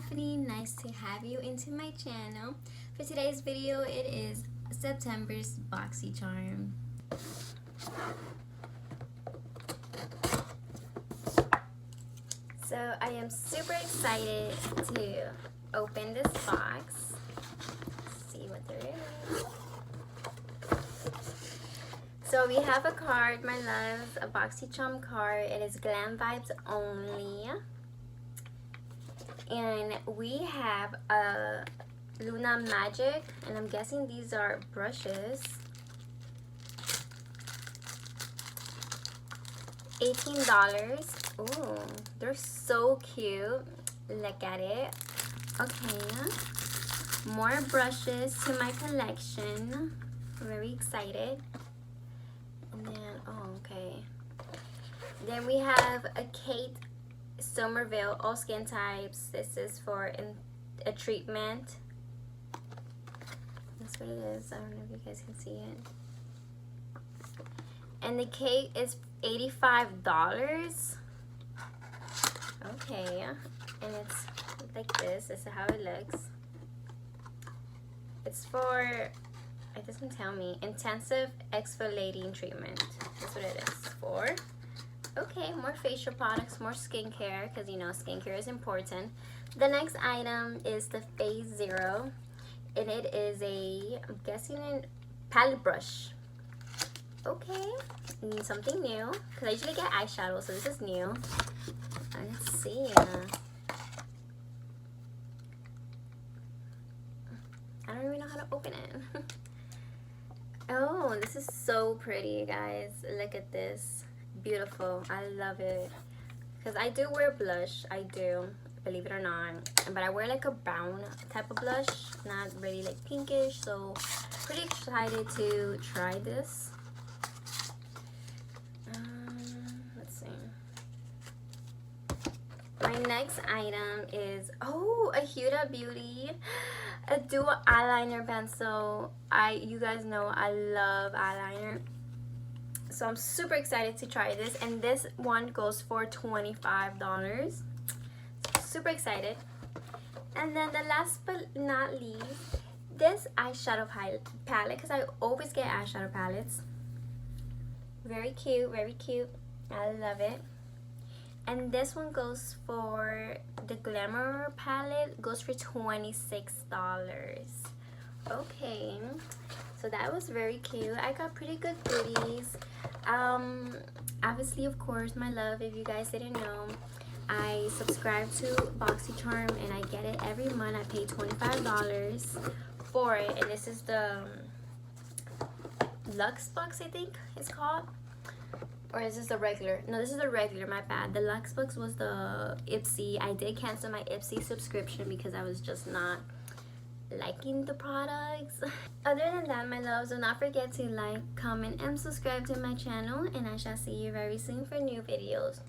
Stephany, nice to have you into my channel. For today's video, it is September's Boxycharm. So I am super excited to open this box. Let's see what there is. So we have a card, my loves, a Boxycharm card. It is Glam Vibes only. And we have a Luna Magic, and I'm guessing these are brushes. $18. Ooh, they're so cute. Look at it. Okay, more brushes to my collection. Very excited. And then, oh, okay. Then we have a Kate Somerville, all skin types. This is for a treatment. That's what it is. I don't know if you guys can see it. And the Kate is $85. Okay, and it's like this. This is how it looks. It's for, it doesn't tell me, intensive exfoliating treatment. That's what it is for. Okay, more facial products, more skincare, because you know skincare is important. The next item is the Phase Zero, and it is a, I'm guessing, a palette brush. Okay, need something new, because I usually get eyeshadow, so this is new. Let's see. I don't even know how to open it. Oh, this is so pretty, you guys. Look at this. Beautiful. I love it. Because I do wear blush. I do, believe it or not. But I wear like a brown type of blush, not really like pinkish. So pretty excited to try this. Let's see. My next item is, oh, a Huda Beauty, a dual eyeliner pencil. You guys know I love eyeliner. So I'm super excited to try this, and this one goes for $25. Super excited. And then the last but not least, this eyeshadow palette, because I always get eyeshadow palettes. Very cute, very cute. I love it. And this one goes for, the Glamour palette goes for $26. Okay, so that was very cute. I got pretty good goodies. Obviously, of course, my love, if you guys didn't know, I subscribe to Boxycharm and I get it every month. I pay $25 for it, and this is the Luxe Box, I think it's called. Or is this the regular? No, this is the regular, my bad. The Luxe Box was the Ipsy. I did cancel my Ipsy subscription because I was just not liking the products. Other than that, my loves, do not forget to like, comment, and subscribe to my channel, and I shall see you very soon for new videos.